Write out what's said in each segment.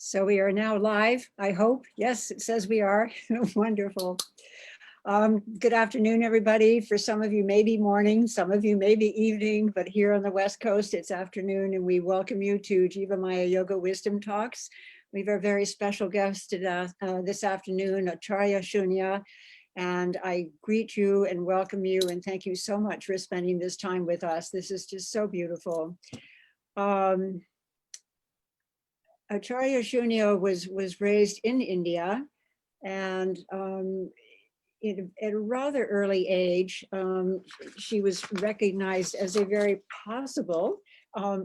So we are now live, I hope. Yes, it says we are. Wonderful. Good afternoon, everybody. For some of you, maybe morning, some of you, maybe evening, but here on the West Coast, it's afternoon, and we welcome you to Jivamaya Yoga Wisdom Talks. We have a very special guest this afternoon, Acharya Shunya, and I greet you and welcome you, and thank you so much for spending this time with us. This is just so beautiful. Acharya Shunya was raised in India, and at a rather early age, she was recognized as a very possible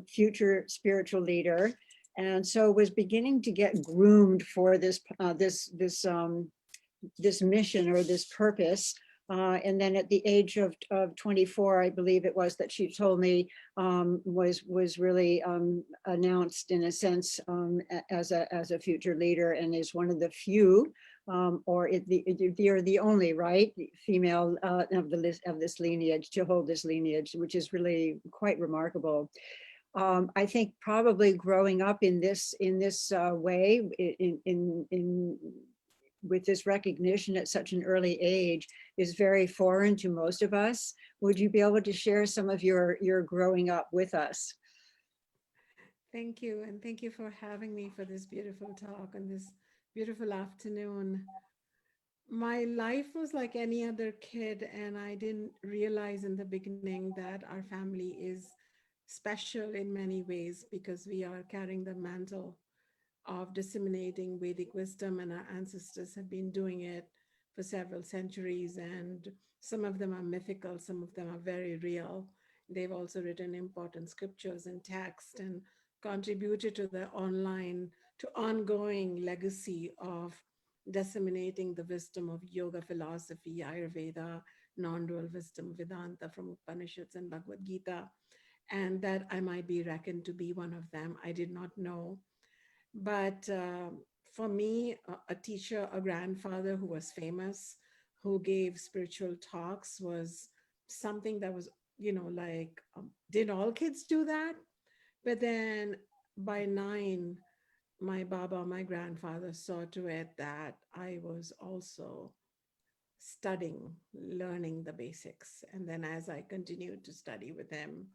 future spiritual leader, and so was beginning to get groomed for this mission or this purpose. And then at the age of 24, I believe it was that she told me, was really announced in a sense as a future leader, and is one of the few, you're the only, right, female of this lineage to hold this lineage, which is really quite remarkable. I think probably growing up in this way, with this recognition at such an early age is very foreign to most of us. Would you be able to share some of your growing up with us? Thank you. And thank you for having me for this beautiful talk on this beautiful afternoon. My life was like any other kid, and I didn't realize in the beginning that our family is special in many ways because we are carrying the mantle of disseminating Vedic wisdom, and our ancestors have been doing it for several centuries. And some of them are mythical, some of them are very real. They've also written important scriptures and text and contributed to the ongoing legacy of disseminating the wisdom of yoga philosophy, Ayurveda, non-dual wisdom, Vedanta from Upanishads and Bhagavad Gita. And that I might be reckoned to be one of them. I did not know, but for me, a teacher, a grandfather who was famous, who gave spiritual talks, was something that was, like, did all kids do that? But then by 9, my Baba, my grandfather, saw to it that I was also studying, learning the basics. And then as I continued to study with him,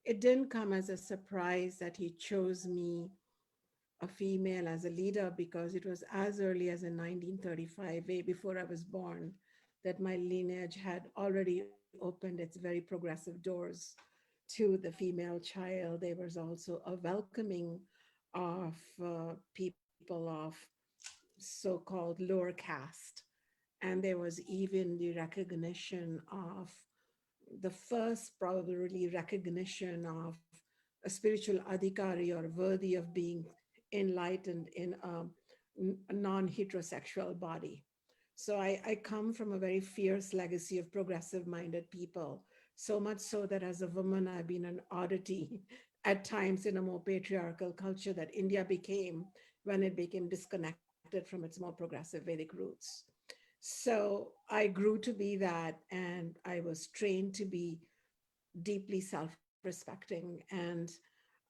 it didn't come as a surprise that he chose me, a female, as a leader, because it was as early as in 1935, way before I was born, that my lineage had already opened its very progressive doors to the female child. There was also a welcoming of people of so-called lower caste. And there was even the recognition of the first, probably, recognition of a spiritual adhikari or worthy of being enlightened in a non-heterosexual body. So I come from a very fierce legacy of progressive minded people, so much so that as a woman, I've been an oddity at times in a more patriarchal culture that India became when it became disconnected from its more progressive Vedic roots. So I grew to be that, and I was trained to be deeply self-respecting. And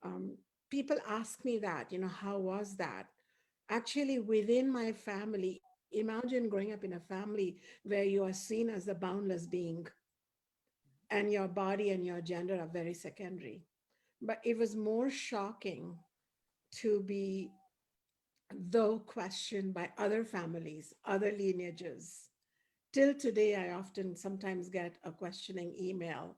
um, people ask me that, how was that? Actually, within my family, imagine growing up in a family where you are seen as a boundless being, and your body and your gender are very secondary. But it was more shocking to be, though, questioned by other families, other lineages. Till today, I often sometimes get a questioning email.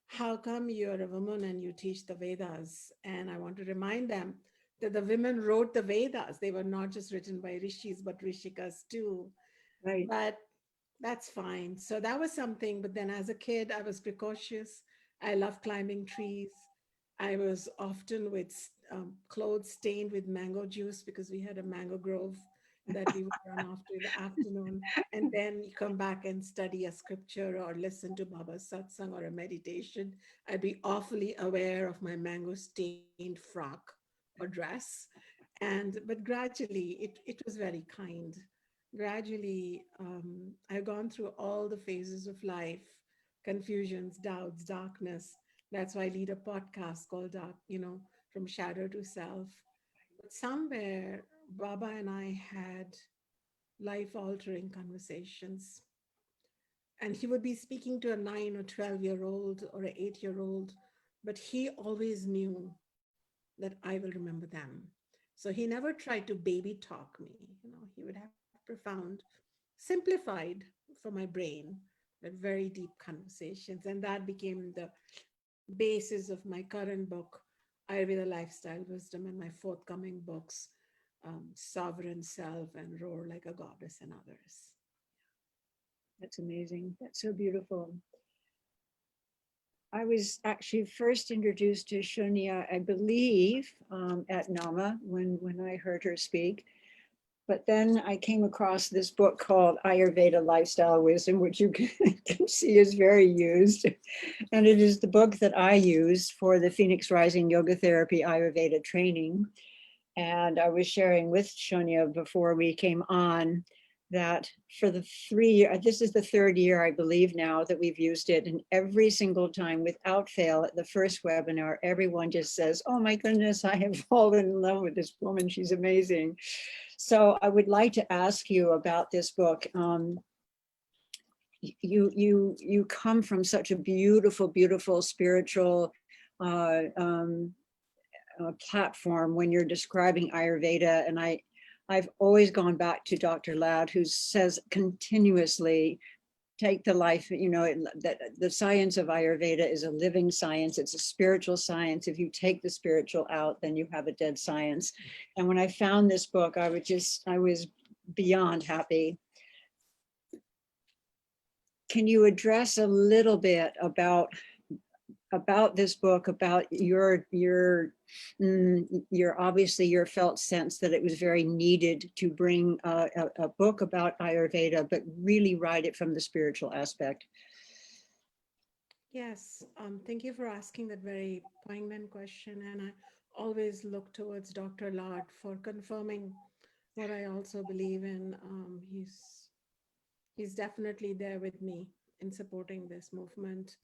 How come you're a woman and you teach the Vedas? And I want to remind them that the women wrote the Vedas. They were not just written by rishis, but rishikas too. Right. But that's fine. So that was something. But then as a kid, I was precocious. I loved climbing trees. I was often with clothes stained with mango juice because we had a mango grove that we would run after in the afternoon. And then you come back and study a scripture or listen to Baba's satsang or a meditation. I'd be awfully aware of my mango stained frock or dress. But gradually, it was very kind. Gradually, I've gone through all the phases of life, confusions, doubts, darkness. That's why I lead a podcast called Dark, From Shadow to Self. But somewhere, Baba and I had life altering conversations. And he would be speaking to a 9 or 12-year-old or an 8-year-old, but he always knew that I will remember them. So he never tried to baby talk me. He would have profound, simplified for my brain, but very deep conversations. And that became the basis of my current book, Ayurveda Lifestyle Wisdom, and my forthcoming books, Sovereign Self and Roar Like a Goddess and others. That's amazing. That's so beautiful. I was actually first introduced to Shunya, I believe, at Nama when I heard her speak. But then I came across this book called Ayurveda Lifestyle Wisdom, which you can see is very used. And it is the book that I use for the Phoenix Rising Yoga Therapy Ayurveda training. And I was sharing with Shunya before we came on that for the 3 years, this is the third year, I believe now, that we've used it. And every single time, without fail, at the first webinar, everyone just says, oh my goodness, I have fallen in love with this woman. She's amazing. So I would like to ask you about this book. You come from such a beautiful, beautiful spiritual platform when you're describing Ayurveda. And I've always gone back to Dr. Loud, who says continuously, take the life, that the science of Ayurveda is a living science. It's a spiritual science. If you take the spiritual out, then you have a dead science. And when I found this book, I was beyond happy. Can you address a little bit about this book, about your obviously your felt sense that it was very needed to bring a book about Ayurveda, but really write it from the spiritual aspect? Yes, thank you for asking that very poignant question. And I always look towards Dr. Lard for confirming what I also believe in. He's definitely there with me in supporting this movement.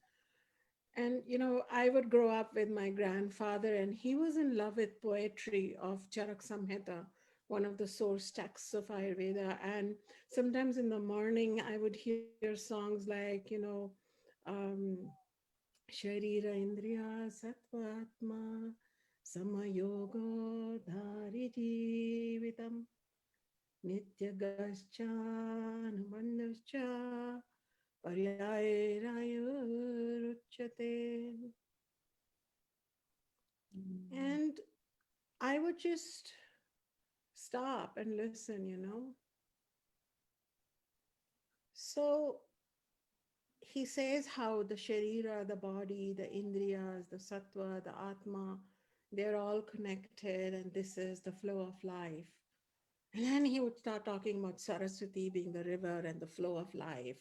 And I would grow up with my grandfather, and he was in love with poetry of Charak Samhita, one of the source texts of Ayurveda. And sometimes in the morning, I would hear songs like, um, Sharira Indriya Sattvatma Samayogo Dhari Jivitam Nityagascha Paryayarayuruchyate. And I would just stop and listen. So he says how the Sharira, the body, the Indriyas, the Sattva, the Atma, they're all connected, and this is the flow of life. And then he would start talking about Saraswati being the river and the flow of life.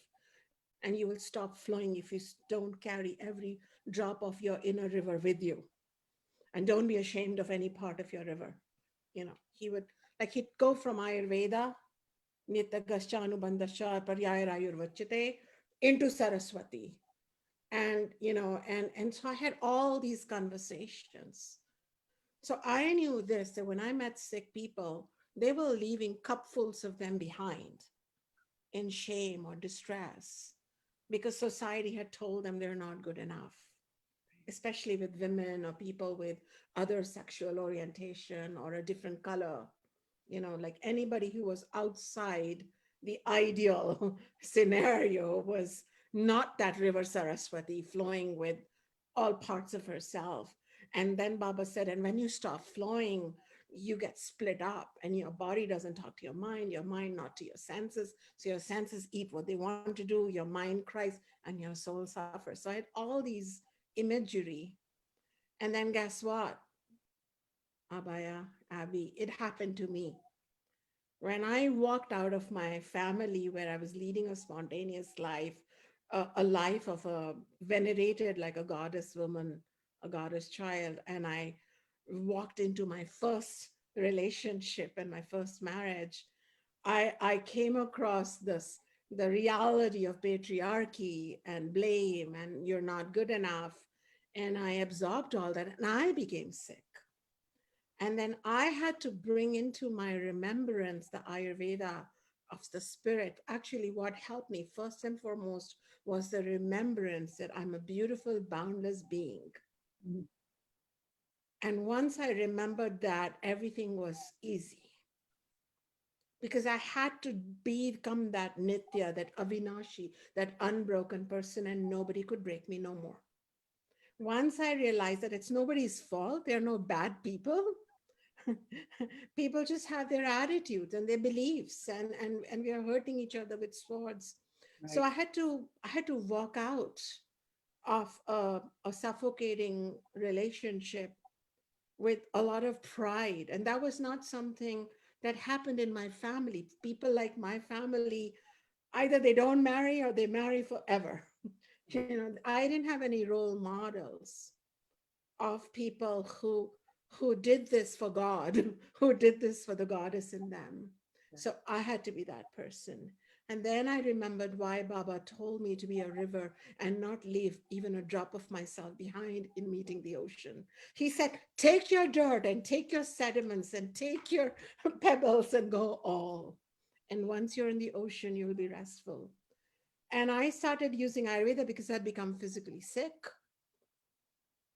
And you will stop flowing if you don't carry every drop of your inner river with you. And don't be ashamed of any part of your river. He would, like, he'd go from Ayurveda, Nityagascha Anubandhascha Paryayarayurvachate, into Saraswati. And so I had all these conversations. So I knew this, that when I met sick people, they were leaving cupfuls of them behind in shame or distress because society had told them they're not good enough, especially with women or people with other sexual orientation or a different color. Like anybody who was outside the ideal scenario was not that river Saraswati flowing with all parts of herself. And then Baba said, and when you stop flowing, you get split up and your body doesn't talk to your mind not to your senses. So your senses eat what they want to do, your mind cries, and your soul suffers. So I had all these imagery. And then guess what? Abaya, Abby, it happened to me. When I walked out of my family where I was leading a spontaneous life, a life of a venerated like a goddess woman, a goddess child, and I walked into my first relationship and my first marriage, I came across the reality of patriarchy and blame and you're not good enough. And I absorbed all that and I became sick. And then I had to bring into my remembrance the Ayurveda of the spirit. Actually, what helped me first and foremost was the remembrance that I'm a beautiful, boundless being. Mhm. And once I remembered that, everything was easy because I had to become that Nitya, that Avinashi, that unbroken person, and nobody could break me no more. Once I realized that it's nobody's fault, there are no bad people. People just have their attitudes and their beliefs, and we are hurting each other with swords. So Right. I had to walk out of a suffocating relationship with a lot of pride, and that was not something that happened in my family. People like my family, either they don't marry or they marry forever. You know, I didn't have any role models of people who did this for God, who did this for the goddess in them. So I had to be that person. And then I remembered why Baba told me to be a river and not leave even a drop of myself behind in meeting the ocean. He said, take your dirt and take your sediments and take your pebbles and go all. And once you're in the ocean, you'll be restful. And I started using Ayurveda because I'd become physically sick.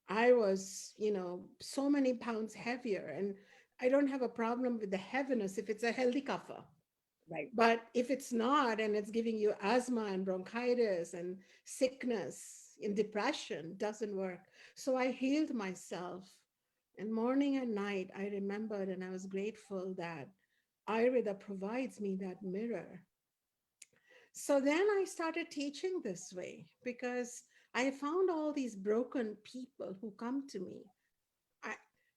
I was, you know, so many pounds heavier. And I don't have a problem with the heaviness if it's a healthy kapha. Right. But if it's not, and it's giving you asthma and bronchitis and sickness and depression, doesn't work. So I healed myself. And morning and night, I remembered and I was grateful that Ayurveda provides me that mirror. So then I started teaching this way because I found all these broken people who come to me. I,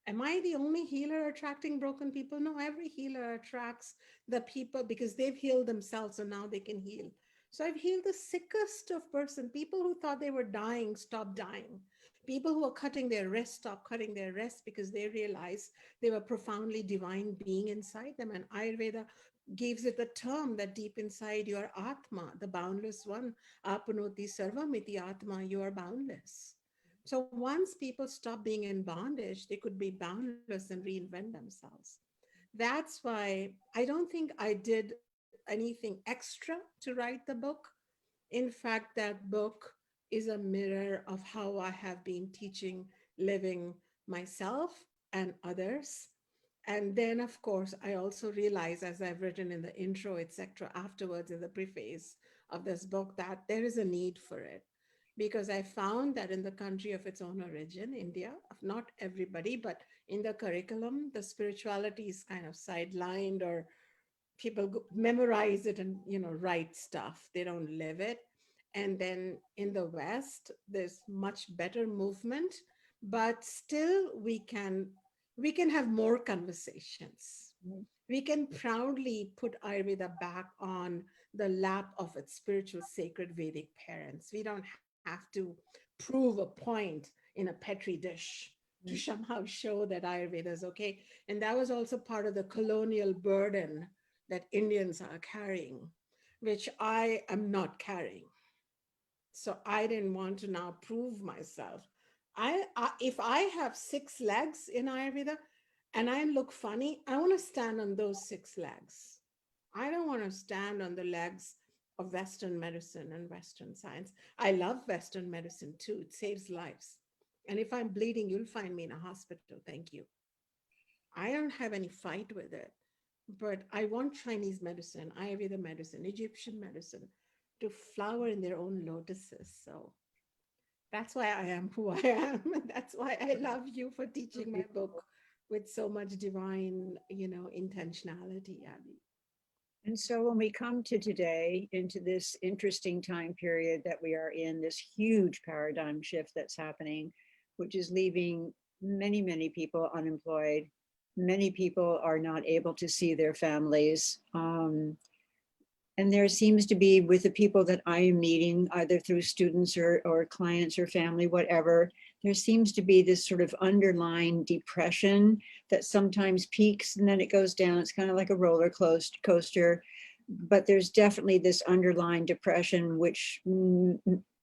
am I the only healer attracting broken people? No, every healer attracts the people because they've healed themselves, so now they can heal. So I've healed the sickest of person. People who thought they were dying stop dying. People who are cutting their wrists stop cutting their wrists because they realize they were profoundly divine being inside them. And Ayurveda gives it the term that deep inside your Atma, the boundless one, Apanoti Sarvamiti Atma, you are boundless. So once people stop being in bondage, they could be boundless and reinvent themselves. That's why I don't think I did anything extra to write the book. In fact, that book is a mirror of how I have been teaching, living myself and others. And then, of course, I also realize, as I've written in the intro, etc., afterwards in the preface of this book, that there is a need for it. Because I found that in the country of its own origin, India, not everybody, but in the curriculum, the spirituality is kind of sidelined, or people memorize it and write stuff, they don't live it. And then in the West there's much better movement, but still we can have more conversations. Mhm. We can proudly put Ayurveda back on the lap of its spiritual sacred Vedic parents. We don't have to prove a point in a petri dish to Mhm. somehow show that Ayurveda is okay. And that was also part of the colonial burden that Indians are carrying, which I am not carrying. So I didn't want to now prove myself. If I have six legs in Ayurveda and I look funny, I want to stand on those six legs. I don't want to stand on the legs of Western medicine and Western science. I love Western medicine too. It saves lives. And if I'm bleeding, you'll find me in a hospital. Thank you. I don't have any fight with it, but I want Chinese medicine, Ayurveda medicine, Egyptian medicine to flower in their own lotuses. So that's why I am who I am. And that's why I love you for So teaching my book beautiful. with so much divine, intentionality, Abby. And so when we come to today, into this interesting time period that we are in, this huge paradigm shift that's happening, which is leaving many, many people unemployed. Many people are not able to see their families. And there seems to be, with the people that I am meeting, either through students or clients or family, whatever, there seems to be this sort of underlying depression that sometimes peaks and then it goes down. It's kind of like a roller coaster. But there's definitely this underlying depression, which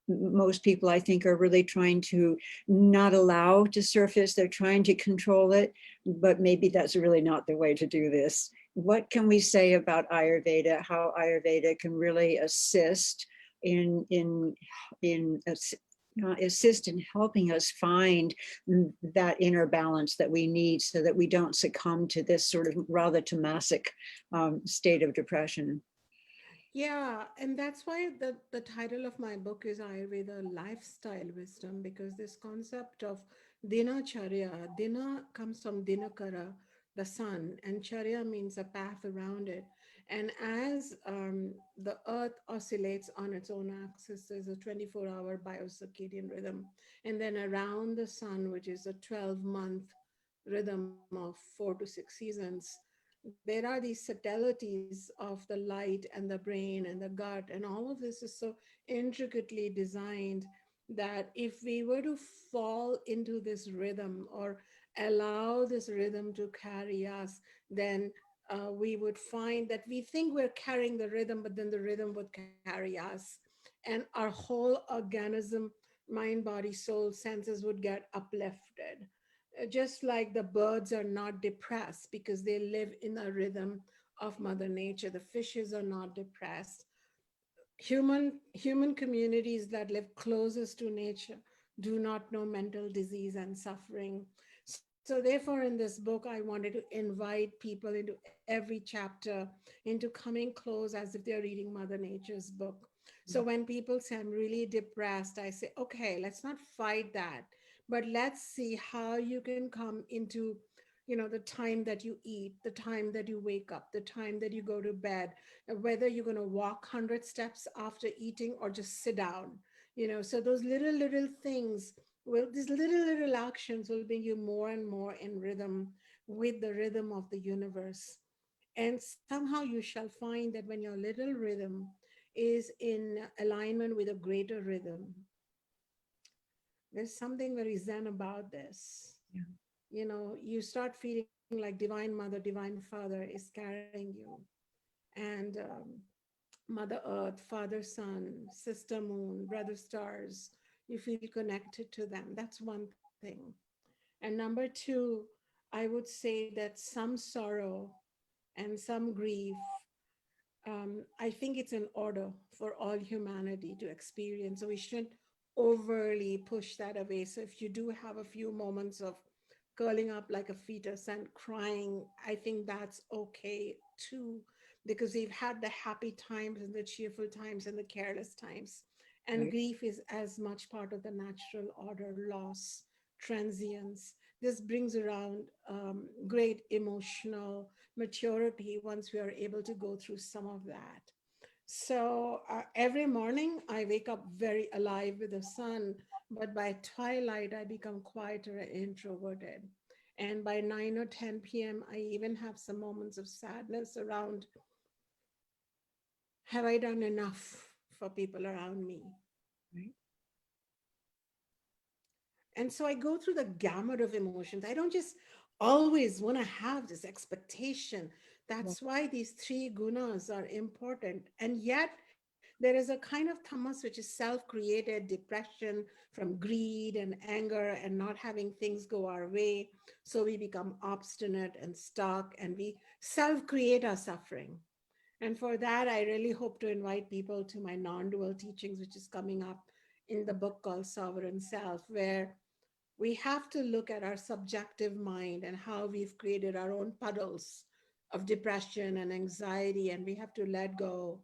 most people, I think, are really trying to not allow to surface. They're trying to control it, but maybe that's really not the way to do this. What can we say about Ayurveda, how Ayurveda can really assist in assist in helping us find that inner balance that we need so that we don't succumb to this sort of rather tamasic state of depression? Yeah, and that's why the title of my book is Ayurveda Lifestyle Wisdom, because this concept of Dinacharya, Dina comes from Dinakara, the sun, and Charya means a path around it. And as the earth oscillates on its own axis, there's a 24-hour biocircadian rhythm. And then around the sun, which is a 12-month rhythm of 4 to 6 seasons, there are these subtleties of the light and the brain and the gut, and all of this is so intricately designed that if we were to fall into this rhythm or allow this rhythm to carry us, then we would find that we think we're carrying the rhythm, but then the rhythm would carry us. And our whole organism, mind, body, soul, senses would get uplifted. Just like the birds are not depressed because they live in a rhythm of Mother Nature, the fishes are not depressed. Human communities that live closest to nature do not know mental disease and suffering. So therefore, in this book, I wanted to invite people into every chapter into coming close as if they're reading Mother Nature's book. So when people say I'm really depressed, I say, okay, let's not fight that, but let's see how you can come into, the time that you eat, the time that you wake up, the time that you go to bed, whether you're going to walk 100 steps after eating or just sit down. So those little things, well, these little actions will bring you more and more in rhythm with the rhythm of the universe. And somehow you shall find that when your little rhythm is in alignment with a greater rhythm, there's something very zen about this. Yeah. You start feeling like divine mother, divine father is carrying you. And Mother Earth, Father Sun, Sister Moon, Brother Stars, you feel connected to them. That's one thing. And number two, I would say that some sorrow and some grief, I think it's in order for all humanity to experience. So we shouldn't overly push that away. So if you do have a few moments of curling up like a fetus and crying, I think that's okay too, because we've had the happy times and the cheerful times and the careless times. And Right. grief is as much part of the natural order, loss, transience. This brings around great emotional maturity once we are able to go through some of that. So every morning I wake up very alive with the sun, but by twilight I become quieter and introverted. And by 9 or 10 p.m., I even have some moments of sadness around, have I done enough for people around me? Right. And so I go through the gamut of emotions. I don't just always want to have this expectation. Well, That's why these three gunas are important. And yet, there is a kind of tamas which is self created depression from greed and anger and not having things go our way. So we become obstinate and stuck and we self create our suffering. And for that, I really hope to invite people to my non dual teachings, which is coming up in the book called Sovereign Self, where we have to look at our subjective mind and how we've created our own puddles of depression and anxiety, and we have to let go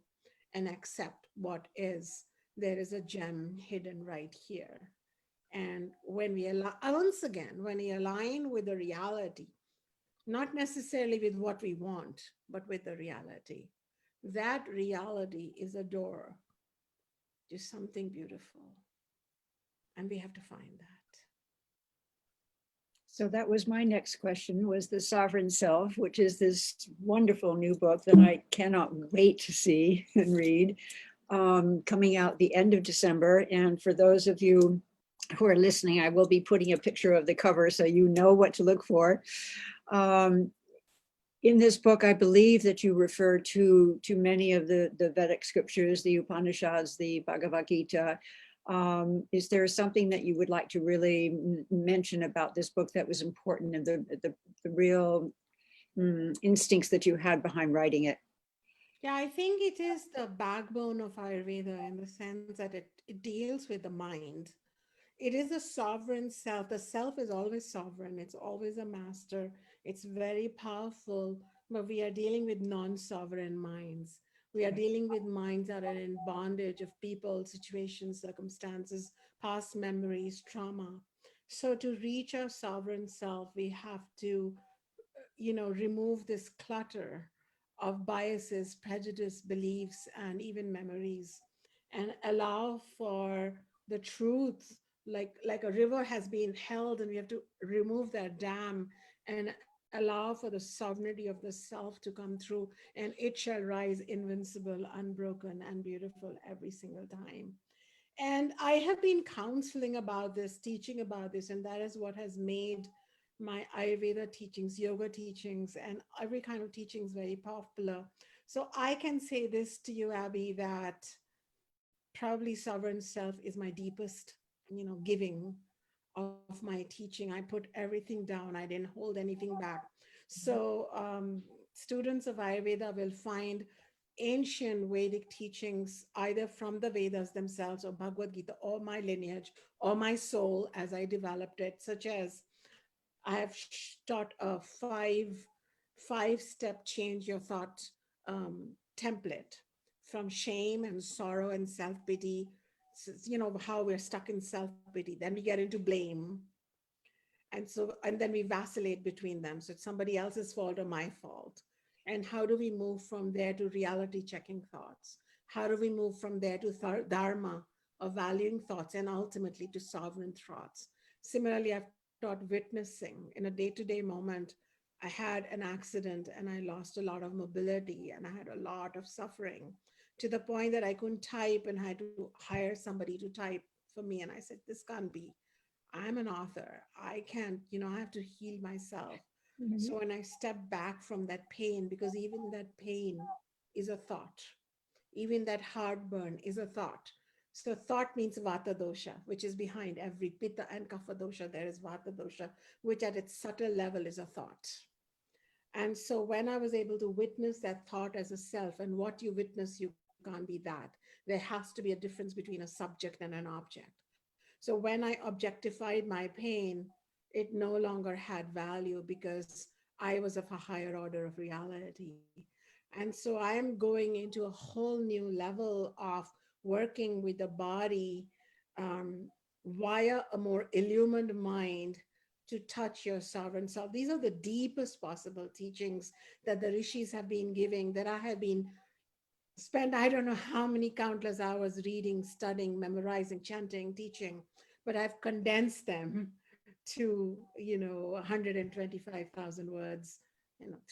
and accept what is. There is a gem hidden right here. And when we allow, once again, when we align with the reality, not necessarily with what we want, but with the reality, that reality is a door to something beautiful. And we have to find that. so that was my next question, was the Sovereign Self, which is this wonderful new book that I cannot wait to see and read, coming out the end of December. And for those of you who are listening, I will be putting a picture of the cover so you know what to look for. Um, in this book, I believe that you refer to many of the Vedic scriptures, the Upanishads, the Bhagavad Gita. Is there something that you would like to really mention about this book that was important and the real instincts that you had behind writing it? Yeah, I think it is the backbone of Ayurveda in the sense that it deals with the mind. It is a sovereign self. The self is always sovereign, it's always a master, it's very powerful, but we are dealing with non sovereign minds. We are dealing with minds that are in bondage of people, situations, circumstances, past memories, trauma. So, to reach our sovereign self, we have to remove this clutter of biases, prejudice, beliefs, and even memories, and allow for the truth. Like a river has been held, and we have to remove that dam and allow for the sovereignty of the self to come through, and it shall rise invincible, unbroken, and beautiful every single time. And I have been counseling about this, teaching about this, and that is what has made my Ayurveda teachings, yoga teachings, and every kind of teachings very popular. So I can say this to you, Abby, that probably sovereign self is my deepest, giving of my teaching. I put everything down. I didn't hold anything back. So students of Ayurveda will find ancient Vedic teachings either from the Vedas themselves or Bhagavad Gita or my lineage or my soul as I developed it, such as I have taught a five step change your thought template from shame and sorrow and self pity. How we're stuck in self pity. Then we get into blame, and then we vacillate between them. So it's somebody else's fault or my fault. And how do we move from there to reality checking thoughts? How do we move from there to dharma of valuing thoughts, and ultimately to sovereign thoughts? Similarly, I've taught witnessing in a day-to-day moment. I had an accident and I lost a lot of mobility and I had a lot of suffering, to the point that I couldn't type and I had to hire somebody to type for me. And I said, this can't be. I'm an author. I can't, I have to heal myself. Mhm. So when I step back from that pain, because even that pain is a thought, even that heartburn is a thought. So thought means vata dosha, which is behind every pitta and kapha dosha. There is vata dosha, which at its subtle level is a thought. And so when I was able to witness that thought as a self, and what you witness, you can't be that. There has to be a difference between a subject and an object. So when I objectified my pain, it no longer had value because I was of a higher order of reality. And so I am going into a whole new level of working with the body via a more illumined mind to touch your sovereign self. These are the deepest possible teachings that the rishis have been giving, that I have been spent I don't know how many countless hours reading, studying, memorizing, chanting, teaching, but I've condensed them to 125,000 words,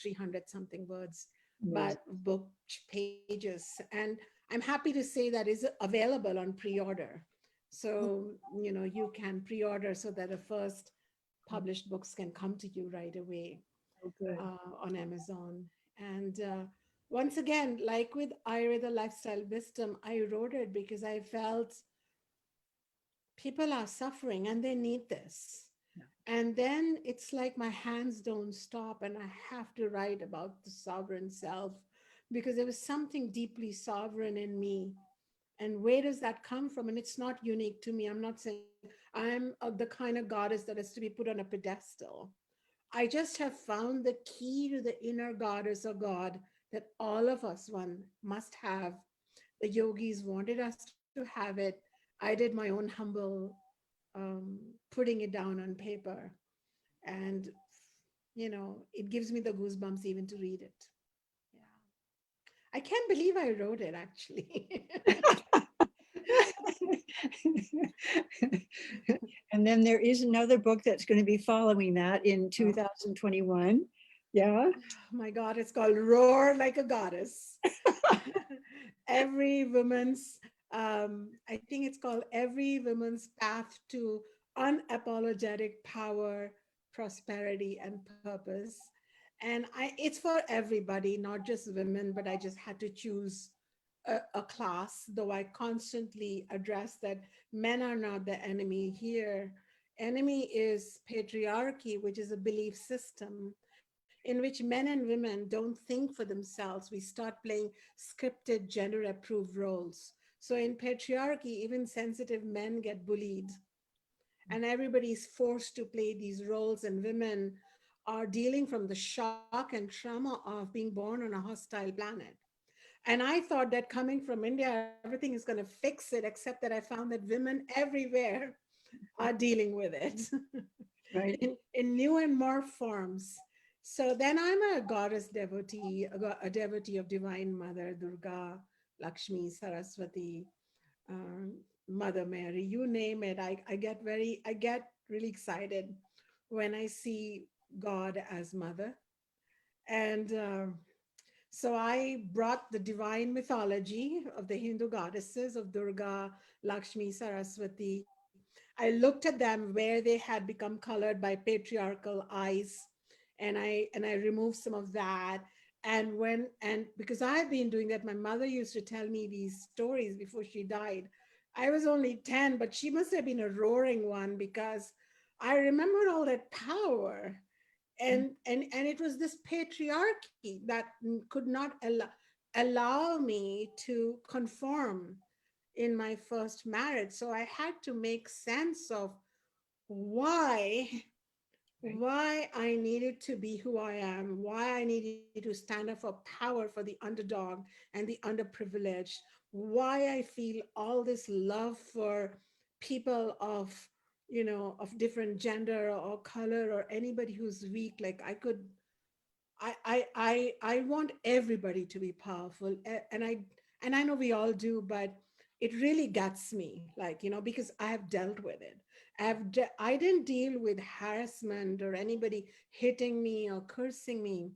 300 something words, Amazing. but book pages. And I'm happy to say that is available on pre-order. So you can pre-order so that the first published books can come to you right away Oh, good. on Amazon. And once again, like with Ayurveda Lifestyle Wisdom, I wrote it because I felt people are suffering and they need this. Yeah. And then it's like my hands don't stop, and I have to write about the sovereign self because there was something deeply sovereign in me. And where does that come from? And it's not unique to me. I'm not saying I'm the kind of goddess that is to be put on a pedestal. I just have found the key to the inner goddess or God that all of us one must have. The yogis wanted us to have it. I did my own humble putting it down on paper, and it gives me the goosebumps even to read it. Yeah, I can't believe I wrote it actually. And then there is another book that's going to be following that in Oh 2021. Yeah. my God, it's called Roar Like a Goddess. Every woman's, I think it's called Every Woman's Path to Unapologetic Power, Prosperity, and Purpose. And it's for everybody, not just women, but I just had to choose a class, though I constantly address that men are not the enemy here. Enemy is patriarchy, which is a belief system in which men and women don't think for themselves. We start playing scripted, gender approved roles. So in patriarchy, even sensitive men get bullied, and everybody's forced to play these roles, and women are dealing from the shock and trauma of being born on a hostile planet. And I thought that coming from India, everything is going to fix it, except that I found that women everywhere are dealing with it Right. in new and more forms. So then I'm a goddess devotee, a devotee of Divine Mother, Durga, Lakshmi, Saraswati, um, Mother Mary, you name it. I get really excited when I see God as mother. And so I brought the divine mythology of the Hindu goddesses of Durga, Lakshmi, Saraswati. I looked at them where they had become colored by patriarchal eyes, and I removed some of that. And because I've been doing that, my mother used to tell me these stories before she died. I was only 10, but she must have been a roaring one because I remembered all that power. And it was this patriarchy that could not allow me to conform in my first marriage. So I had to make sense of why Right. why I needed to be who I am, why I needed to stand up for power for the underdog and the underprivileged, why I feel all this love for people of, of different gender or color or anybody who's weak. Like I want everybody to be powerful, and I know we all do, but it really gets me, like, because I have dealt with it. I didn't deal with harassment or anybody hitting me or cursing me.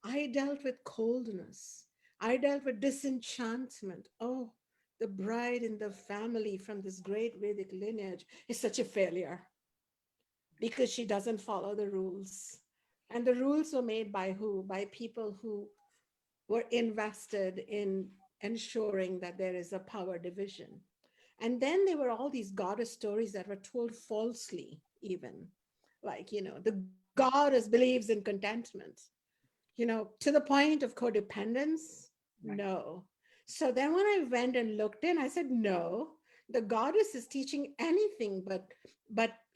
I dealt with coldness. I dealt with disenchantment. Oh, the bride in the family from this great Vedic lineage is such a failure because she doesn't follow the rules. And the rules were made by who? By people who were invested in ensuring that there is a power division. And then there were all these goddess stories that were told falsely, even. Like, the goddess believes in contentment, to the point of codependence. Right. No. So then when I went and looked in, I said, no, the goddess is teaching anything but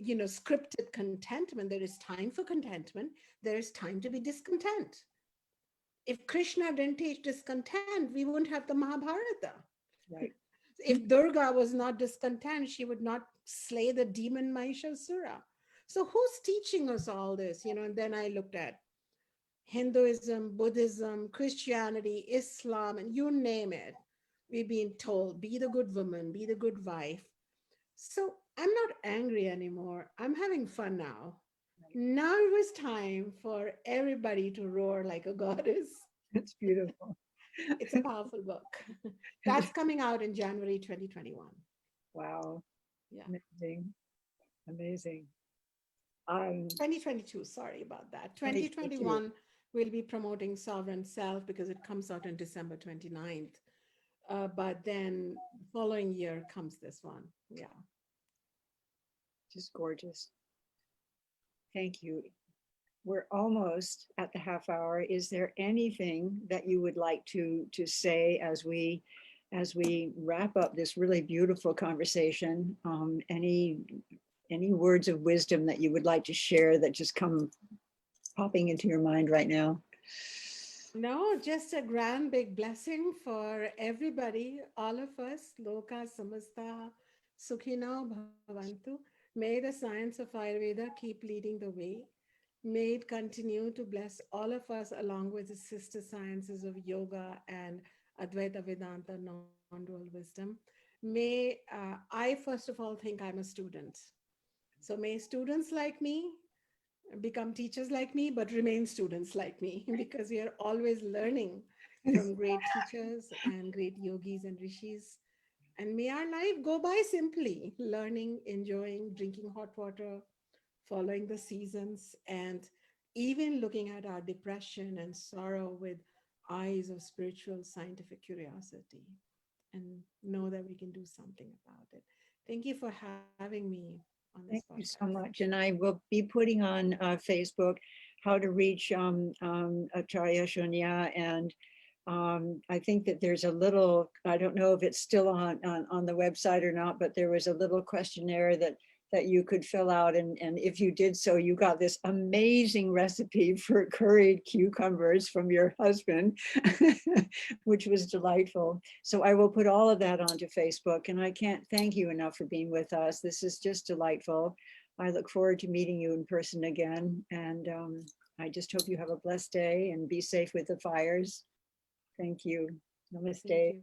scripted contentment. There is time for contentment. There is time to be discontent. If Krishna didn't teach discontent, we wouldn't have the Mahabharata. Right. If Durga was not discontent, she would not slay the demon Mahishasura. So who's teaching us all this? And then I looked at Hinduism, Buddhism, Christianity, Islam, and you name it. We've been told, be the good woman, be the good wife. So I'm not angry anymore. I'm having fun now. Right. Now it was time for everybody to roar like a goddess. That's beautiful. It's a powerful book. That's coming out in January 2021. Wow. Yeah. Amazing. Amazing. Um, 2022, sorry about that. 2022. 2021, we'll be promoting Sovereign Self because it comes out on December 29th. But then following year comes this one. Yeah. Just gorgeous. Thank you. We're almost at the half hour. Is there anything that you would like to say as we wrap up this really beautiful conversation? Any words of wisdom that you would like to share that just come popping into your mind right now? No, just a grand big blessing for everybody, all of us. Loka samasta sukhino bhavantu. May the science of Ayurveda keep leading the way. May it continue to bless all of us along with the sister sciences of yoga and Advaita Vedanta non-dual wisdom. I first of all think I'm a student. So may students like me become teachers like me, but remain students like me because we are always learning from great teachers and great yogis and rishis. And may our life go by simply learning, enjoying, drinking hot water, following the seasons, and even looking at our depression and sorrow with eyes of spiritual scientific curiosity. and know that we can do something about it. Thank you for having me on this Thank you so podcast. much. And I will be putting on Facebook how to reach Acharya Shunya. And I think that there's a little, I don't know if it's still on the website or not, but there was a little questionnaire that you could fill out. And if you did so, you got this amazing recipe for curried cucumbers from your husband, which was delightful. So I will put all of that onto Facebook, and I can't thank you enough for being with us. This is just delightful. I look forward to meeting you in person again. And I just hope you have a blessed day and be safe with the fires. Thank you. Thank Namaste. you.